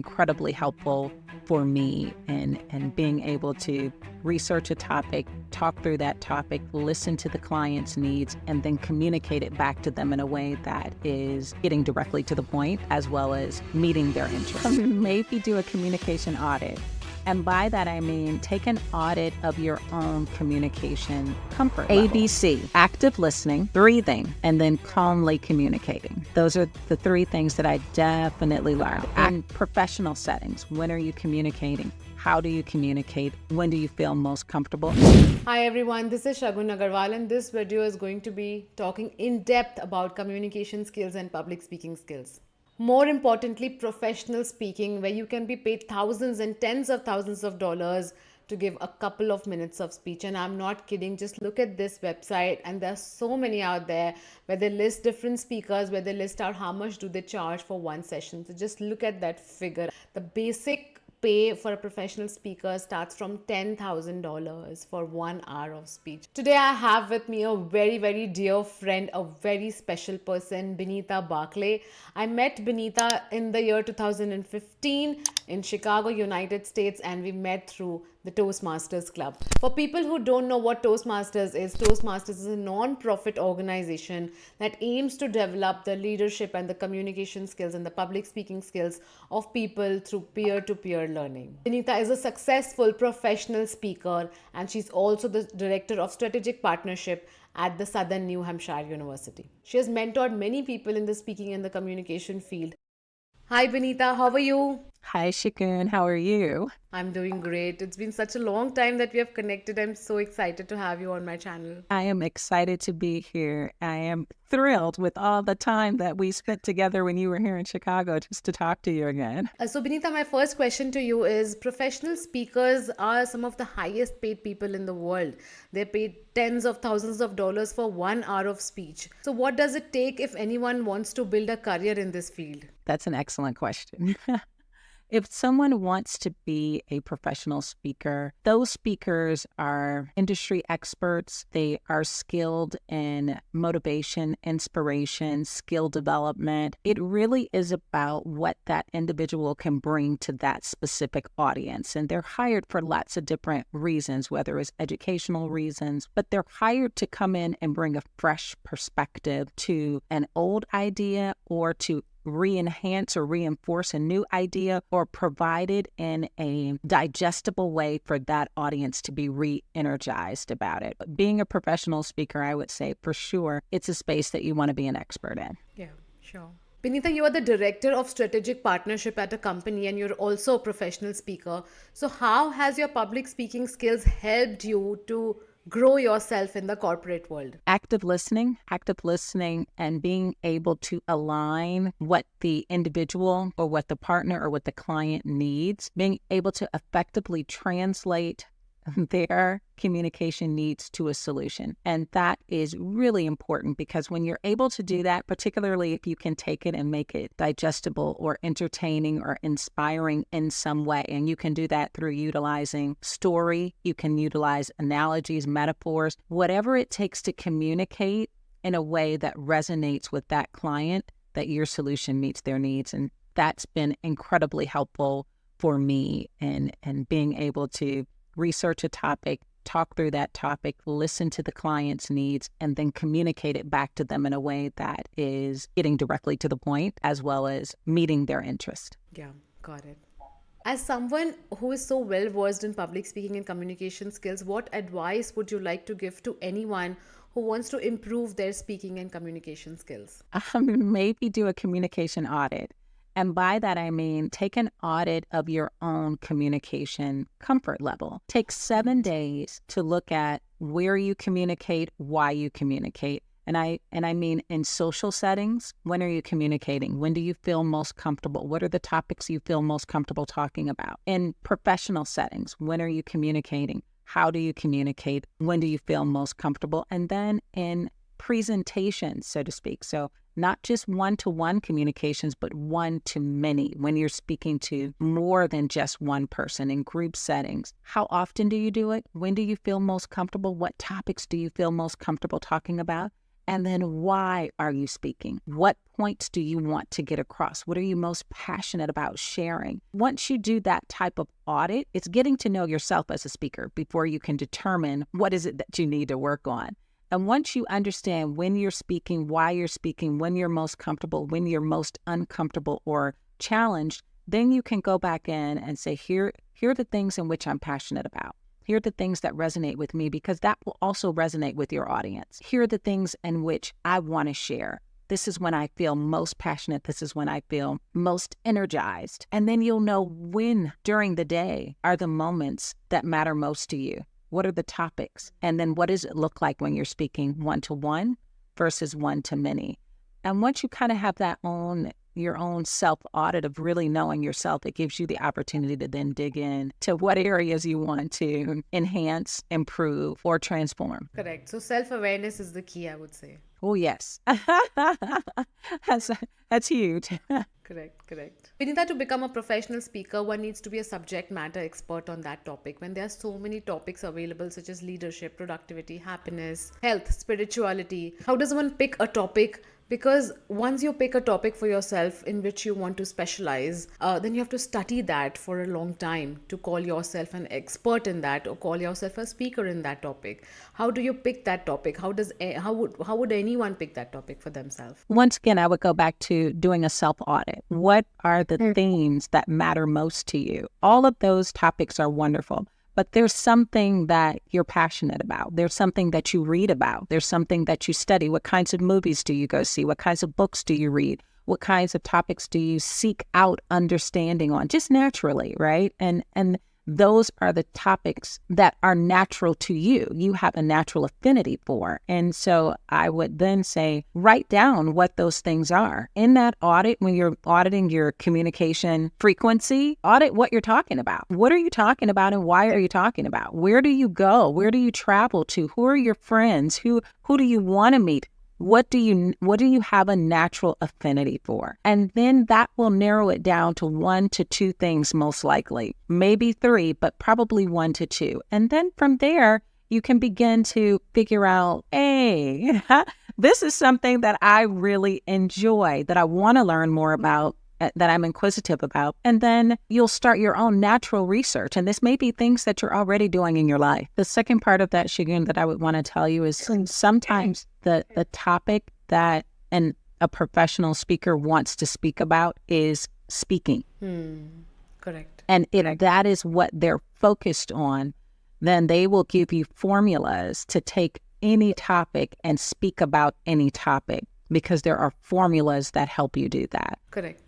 incredibly helpful for me and being able to research a topic, talk through that topic, listen to the client's needs, and then communicate it back to them in a way that is getting directly to the point as well as meeting their interests. Maybe do a communication audit. And by that, I mean, take an audit of your own communication comfort level. ABC, active listening, breathing, and then calmly communicating. Those are the three things that I definitely learned. In professional settings, when are you communicating? How do you communicate? When do you feel most comfortable? Hi everyone, this is Shagun Agarwal, and this video is going to be talking in depth about communication skills and public speaking skills. More importantly, professional speaking, where you can be paid thousands and tens of thousands of dollars to give a couple of minutes of speech. And I'm not kidding, just look at this website, and there's so many out there where they list different speakers, where they list out how much do they charge for one session. So just look at that figure. The basic pay for a professional speaker starts from $10,000 for 1 hour of speech. Today I have with me a very, very dear friend, a very special person, Beneatha Barkley. I met Beneatha in the year 2015 in Chicago, United States, and we met through the Toastmasters Club. For people who don't know what Toastmasters is a non-profit organization that aims to develop the leadership and the communication skills and the public speaking skills of people through peer-to-peer learning. Beneatha is a successful professional speaker, and she's also the director of strategic partnership at the Southern New Hampshire University. She has mentored many people in the speaking and the communication field. Hi Beneatha, how are you? Hi, Shagun. How are you? I'm doing great. It's been such a long time that we have connected. I'm so excited to have you on my channel. I am excited to be here. I am thrilled with all the time that we spent together when you were here in Chicago just to talk to you again. So, Beneatha, my first question to you is professional speakers are some of the highest paid people in the world. They're paid tens of thousands of dollars for 1 hour of speech. So, what does it take if anyone wants to build a career in this field? That's an excellent question. If someone wants to be a professional speaker, those speakers are industry experts. They are skilled in motivation, inspiration, skill development. It really is about what that individual can bring to that specific audience. And they're hired for lots of different reasons, whether it's educational reasons, but they're hired to come in and bring a fresh perspective to an old idea or to re-enhance or reinforce a new idea or provide it in a digestible way for that audience to be re-energized about it. Being a professional speaker, I would say for sure, it's a space that you want to be an expert in. Yeah, sure. Beneatha, you are the director of strategic partnership at a company, and you're also a professional speaker. So how has your public speaking skills helped you to grow yourself in the corporate world? Active listening, and being able to align what the individual or what the partner or what the client needs, being able to effectively translate their communication needs to a solution. And that is really important because when you're able to do that, particularly if you can take it and make it digestible or entertaining or inspiring in some way, and you can do that through utilizing story, you can utilize analogies, metaphors, whatever it takes to communicate in a way that resonates with that client, that your solution meets their needs. And that's been incredibly helpful for me in being able to research a topic, talk through that topic, listen to the client's needs, and then communicate it back to them in a way that is getting directly to the point as well as meeting their interest. Yeah, got it. As someone who is so well versed in public speaking and communication skills, what advice would you like to give to anyone who wants to improve their speaking and communication skills? Maybe do a communication audit. And by that, I mean, take an audit of your own communication comfort level. Take 7 days to look at where you communicate, why you communicate. And I mean in social settings, when are you communicating? When do you feel most comfortable? What are the topics you feel most comfortable talking about? In professional settings, when are you communicating? How do you communicate? When do you feel most comfortable? And then in presentations, so to speak. So not just one-to-one communications, but one-to-many when you're speaking to more than just one person in group settings. How often do you do it? When do you feel most comfortable? What topics do you feel most comfortable talking about? And then why are you speaking? What points do you want to get across? What are you most passionate about sharing? Once you do that type of audit, it's getting to know yourself as a speaker before you can determine what is it that you need to work on. And once you understand when you're speaking, why you're speaking, when you're most comfortable, when you're most uncomfortable or challenged, then you can go back in and say, here are the things in which I'm passionate about. Here are the things that resonate with me, because that will also resonate with your audience. Here are the things in which I want to share. This is when I feel most passionate. This is when I feel most energized. And then you'll know when during the day are the moments that matter most to you. What are the topics? And then what does it look like when you're speaking one-to-one versus one-to-many? And once you kind of have your own self-audit of really knowing yourself, it gives you the opportunity to then dig in to what areas you want to enhance, improve, or transform. Correct. So self-awareness is the key, I would say. Oh, yes. That's huge. Correct. Beneatha, to become a professional speaker, one needs to be a subject matter expert on that topic. When there are so many topics available, such as leadership, productivity, happiness, health, spirituality, how does one pick a topic? Because once you pick a topic for yourself in which you want to specialize, then you have to study that for a long time to call yourself an expert in that or call yourself a speaker in that topic. How do you pick that topic? How would anyone pick that topic for themselves? Once again, I would go back to doing a self-audit. What are the themes that matter most to you? All of those topics are wonderful. But there's something that you're passionate about. There's something that you read about. There's something that you study. What kinds of movies do you go see? What kinds of books do you read? What kinds of topics do you seek out understanding on? Just naturally, right? And those are the topics that are natural to you. You have a natural affinity for. And so I would then say, write down what those things are. In that audit, when you're auditing your communication frequency, audit what you're talking about. What are you talking about and why are you talking about? Where do you go? Where do you travel to? Who are your friends? Who do you want to meet? What do you have a natural affinity for? And then that will narrow it down to 1 to 2 things most likely, maybe 3, but probably 1 to 2. And then from there, you can begin to figure out, hey, this is something that I really enjoy, that I want to learn more about, that I'm inquisitive about. And then you'll start your own natural research. And this may be things that you're already doing in your life. The second part of that, Shagun, that I would want to tell you is sometimes the topic that a professional speaker wants to speak about is speaking. Correct. And if that is what they're focused on, then they will give you formulas to take any topic and speak about any topic, because there are formulas that help you do that. Correct.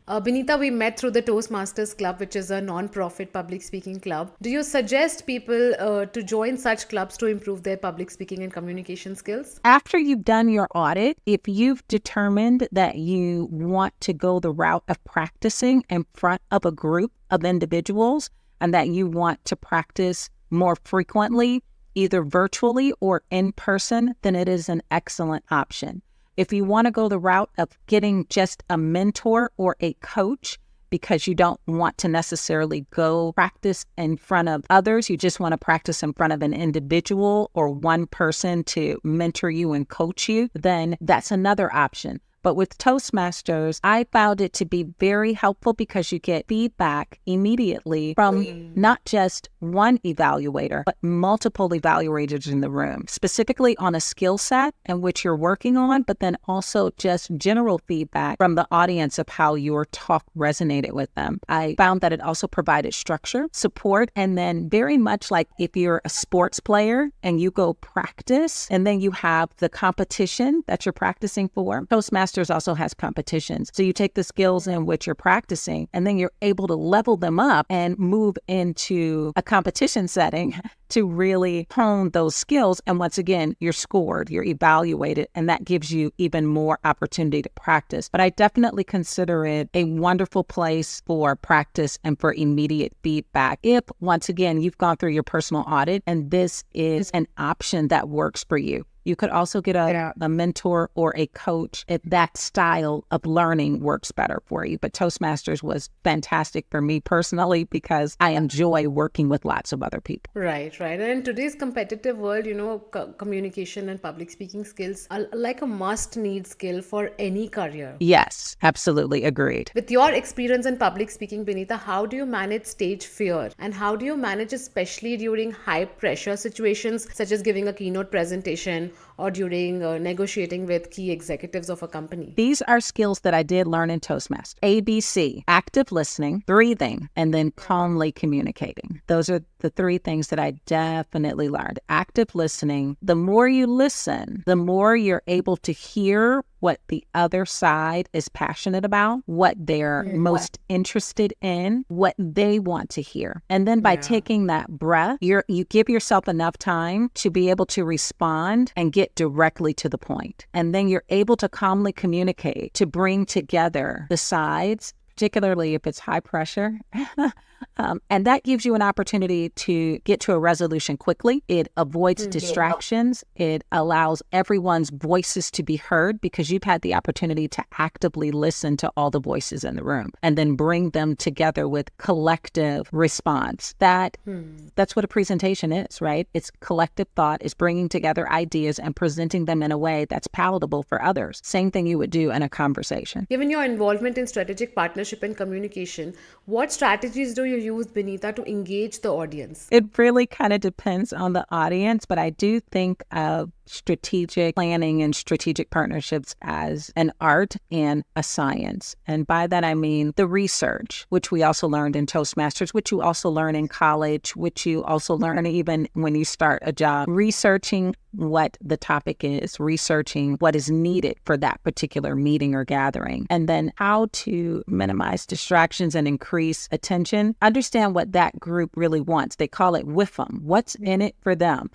Beneatha, we met through the Toastmasters Club, which is a non-profit public speaking club. Do you suggest people to join such clubs to improve their public speaking and communication skills? After you've done your audit, if you've determined that you want to go the route of practicing in front of a group of individuals and that you want to practice more frequently, either virtually or in person, then it is an excellent option. If you want to go the route of getting just a mentor or a coach because you don't want to necessarily go practice in front of others, you just want to practice in front of an individual or one person to mentor you and coach you, then that's another option. But with Toastmasters, I found it to be very helpful because you get feedback immediately from not just one evaluator, but multiple evaluators in the room, specifically on a skill set in which you're working on, but then also just general feedback from the audience of how your talk resonated with them. I found that it also provided structure, support, and then very much like if you're a sports player and you go practice and then you have the competition that you're practicing for, Toastmasters also has competitions. So you take the skills in which you're practicing and then you're able to level them up and move into a competition setting to really hone those skills. And once again, you're scored, you're evaluated, and that gives you even more opportunity to practice. But I definitely consider it a wonderful place for practice and for immediate feedback. If, once again, you've gone through your personal audit and this is an option that works for you. You could also get a mentor or a coach if that style of learning works better for you. But Toastmasters was fantastic for me personally because I enjoy working with lots of other people. Right, right. And in today's competitive world, communication and public speaking skills are like a must need skill for any career. Yes, absolutely agreed. With your experience in public speaking, Beneatha, how do you manage stage fear? And how do you manage, especially during high pressure situations, such as giving a keynote presentation or during negotiating with key executives of a company? These are skills that I did learn in Toastmasters. ABC, active listening, breathing, and then calmly communicating. Those are the three things that I definitely learned. Active listening, the more you listen, the more you're able to hear what the other side is passionate about, what they're most interested in, what they want to hear. And then by taking that breath, you give yourself enough time to be able to respond and get directly to the point. And then you're able to calmly communicate to bring together the sides, particularly if it's high pressure. And that gives you an opportunity to get to a resolution quickly. It avoids distractions. It allows everyone's voices to be heard because you've had the opportunity to actively listen to all the voices in the room and then bring them together with collective response. That's what a presentation is, right? It's collective thought. It's bringing together ideas and presenting them in a way that's palatable for others. Same thing you would do in a conversation. Given your involvement in strategic partnership and communication, what strategies do you use, Beneatha, to engage the audience? It really kind of depends on the audience, but I do think of strategic planning and strategic partnerships as an art and a science. And by that, I mean the research, which we also learned in Toastmasters, which you also learn in college, which you also learn even when you start a job, researching what the topic is, researching what is needed for that particular meeting or gathering, and then how to minimize distractions and increase attention. Understand what that group really wants. They call it WIFM. What's in it for them?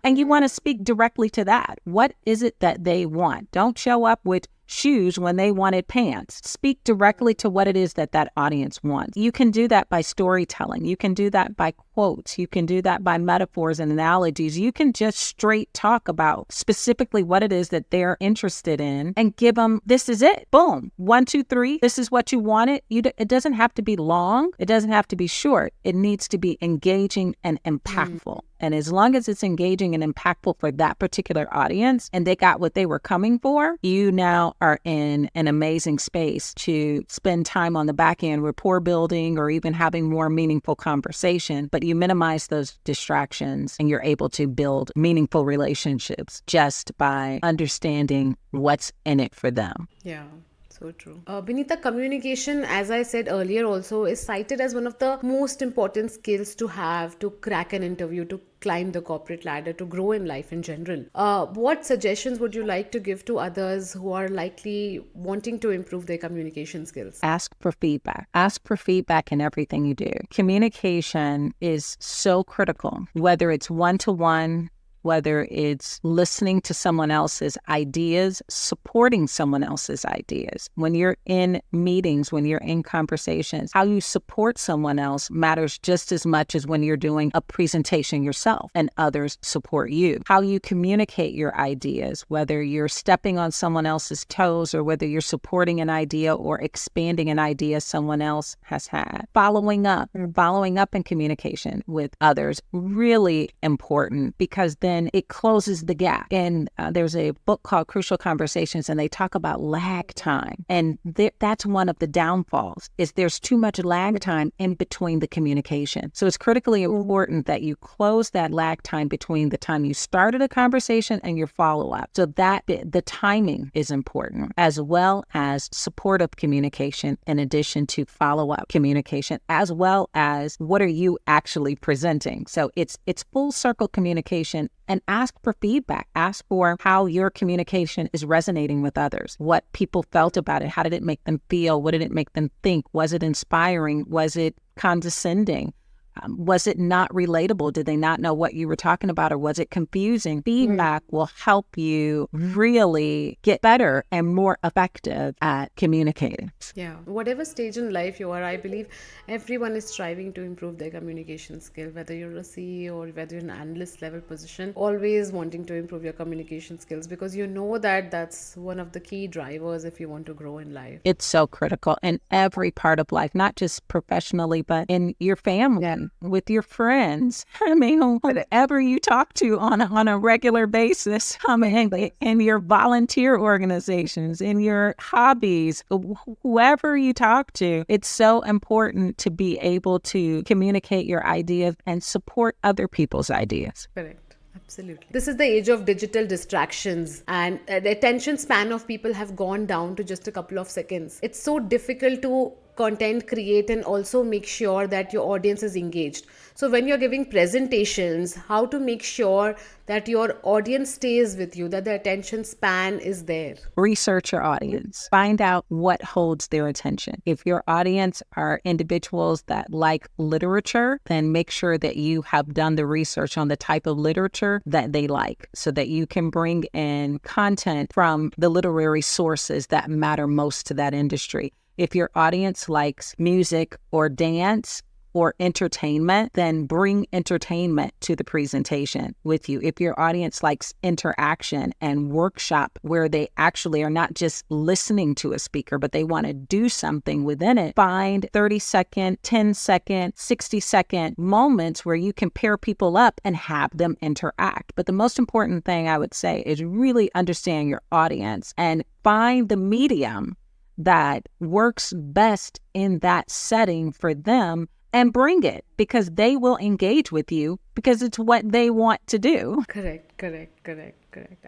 And you want to speak directly to that. What is it that they want? Don't show up with shoes when they wanted pants. Speak directly to what it is that that audience wants. You can do that by storytelling. You can do that by quotes. You can do that by metaphors and analogies. You can just straight talk about specifically what it is that they're interested in and give them, this is it. Boom. 1, 2, 3. This is what you wanted. It doesn't have to be long. It doesn't have to be short. It needs to be engaging and impactful. And as long as it's engaging and impactful for that particular audience and they got what they were coming for, you now are in an amazing space to spend time on the back end rapport building or even having more meaningful conversation. But you minimize those distractions and you're able to build meaningful relationships just by understanding what's in it for them. Yeah. So true. Beneatha, communication, as I said earlier, also is cited as one of the most important skills to have to crack an interview, to climb the corporate ladder, to grow in life in general. What suggestions would you like to give to others who are likely wanting to improve their communication skills? Ask for feedback. Ask for feedback in everything you do. Communication is so critical, whether it's one-to-one, whether it's listening to someone else's ideas, supporting someone else's ideas. When you're in meetings, when you're in conversations, how you support someone else matters just as much as when you're doing a presentation yourself and others support you. How you communicate your ideas, whether you're stepping on someone else's toes or whether you're supporting an idea or expanding an idea someone else has had. Following up in communication with others, really important because then it closes the gap. And there's a book called Crucial Conversations, and they talk about lag time. And that's one of the downfalls, is there's too much lag time in between the communication. So it's critically important that you close that lag time between the time you started a conversation and your follow-up. So that the timing is important, as well as supportive communication in addition to follow-up communication, as well as what are you actually presenting. So it's full circle communication. And ask for feedback. Ask for how your communication is resonating with others, what people felt about it. How did it make them feel? What did it make them think? Was it inspiring? Was it condescending? Was it not relatable? Did they not know what you were talking about, or was it confusing? Feedback will help you really get better and more effective at communicating. Yeah, whatever stage in life you are, I believe everyone is striving to improve their communication skill, whether you're a CEO or whether you're an analyst level position, always wanting to improve your communication skills, because you know that that's one of the key drivers if you want to grow in life. It's so critical in every part of life, not just professionally, but in your family, with your friends. I mean, whatever you talk to on a regular basis, I mean, in your volunteer organizations, in your hobbies, whoever you talk to, it's so important to be able to communicate your ideas and support other people's ideas. Correct. Absolutely. This is the age of digital distractions, and the attention span of people have gone down to just a couple of seconds. It's so difficult to content create and also make sure that your audience is engaged. So when you're giving presentations, how to make sure that your audience stays with you, that the attention span is there. Research your audience. Find out what holds their attention. If your audience are individuals that like literature, then make sure that you have done the research on the type of literature that they like, so that you can bring in content from the literary sources that matter most to that industry. If your audience likes music or dance or entertainment, then bring entertainment to the presentation with you. If your audience likes interaction and workshop, where they actually are not just listening to a speaker, but they want to do something within it, find 30-second, 10-second, 60-second moments where you can pair people up and have them interact. But the most important thing I would say is really understand your audience and find the medium that works best in that setting for them and bring it, because they will engage with you because it's what they want to do. Correct.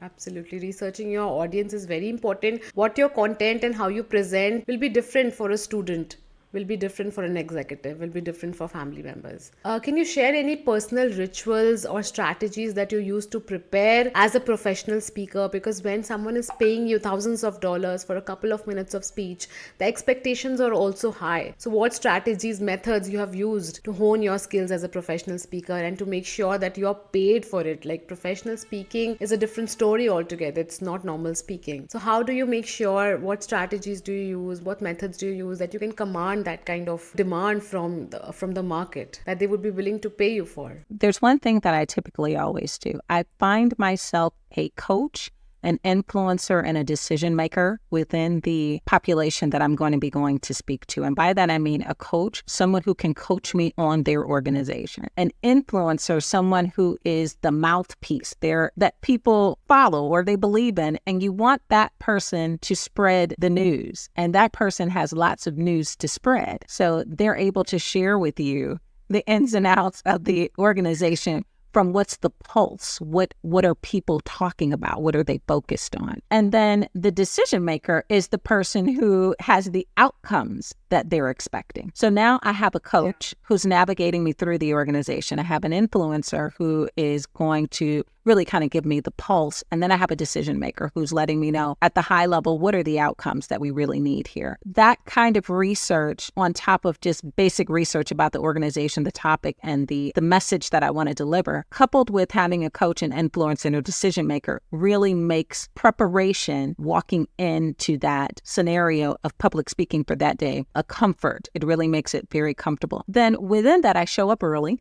Absolutely. Researching your audience is very important. What your content and how you present will be different for a student, will be different for an executive, will be different for family members. Can you share any personal rituals or strategies that you use to prepare as a professional speaker? Because when someone is paying you thousands of dollars for a couple of minutes of speech, the expectations are also high. So what strategies, methods you have used to hone your skills as a professional speaker and to make sure that you are paid for it? Like, professional speaking is a different story altogether. It's not normal speaking. So how do you make sure, what strategies do you use, what methods do you use that you can command that kind of demand from the market that they would be willing to pay you for? There's one thing that I typically always do. I find myself a coach, an influencer, and a decision maker within the population that I'm going to speak to. And by that, I mean a coach, someone who can coach me on their organization. An influencer, someone who is the mouthpiece there that people follow or they believe in. And you want that person to spread the news. And that person has lots of news to spread. So they're able to share with you the ins and outs of the organization, from what's the pulse, what are people talking about, what are they focused on. And then the decision maker is the person who has the outcomes that they're expecting. So now I have a coach who's navigating me through the organization. I have an influencer who is going to really kind of give me the pulse. And then I have a decision maker who's letting me know at the high level, what are the outcomes that we really need here? That kind of research, on top of just basic research about the organization, the topic, and the message that I want to deliver, coupled with having a coach, an influencer, and a decision maker, really makes preparation, walking into that scenario of public speaking for that day, a comfort. It really makes it very comfortable. Then within that, I show up early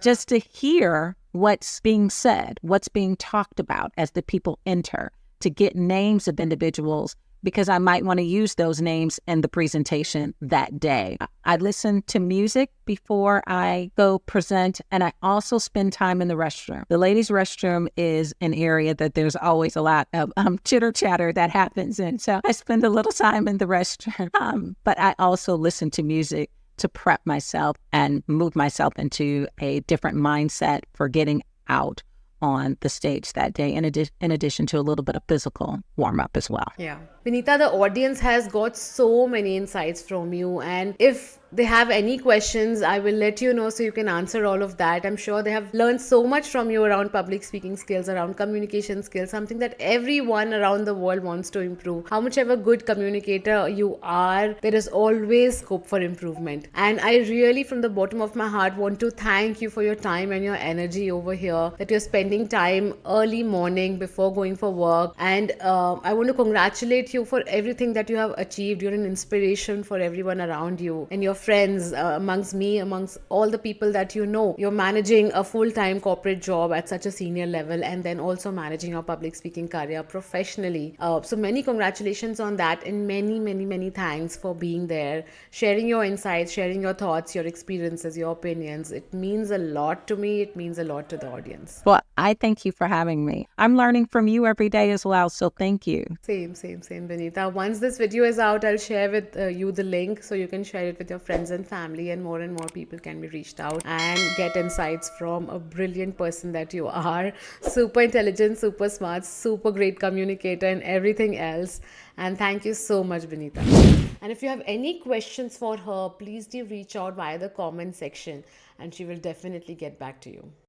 just to hear what's being said, what's being talked about as the people enter, to get names of individuals, because I might want to use those names in the presentation that day. I listen to music before I go present, and I also spend time in the restroom. The ladies' restroom is an area that there's always a lot of chitter chatter that happens in. So I spend a little time in the restroom, but I also listen to music to prep myself and move myself into a different mindset for getting out on the stage that day, in addition to a little bit of physical warm-up as well. Yeah. Beneatha, the audience has got so many insights from you, and if they have any questions, I will let you know so you can answer all of that. I'm sure they have learned so much from you around public speaking skills, around communication skills, something that everyone around the world wants to improve. How much ever good communicator you are, there is always scope for improvement. And I really, from the bottom of my heart, want to thank you for your time and your energy over here, that you're spending time early morning before going for work. And I want to congratulate you for everything that you have achieved. You're an inspiration for everyone around you and your friends, amongst me, amongst all the people that you know. You're managing a full-time corporate job at such a senior level, and then also managing your public speaking career professionally. So many congratulations on that, and many thanks for being there, sharing your insights, sharing your thoughts, your experiences, your opinions. It means a lot to me. It means a lot to the audience. Well, I thank you for having me. I'm learning from you every day as well, so thank you. Same, Beneatha. Once this video is out, I'll share with you the link so you can share it with your friends and family, and more people can be reached out and get insights from a brilliant person that you are. Super intelligent, super smart, super great communicator, and everything else. And thank you so much, Beneatha. And if you have any questions for her, please do reach out via the comment section, and she will definitely get back to you.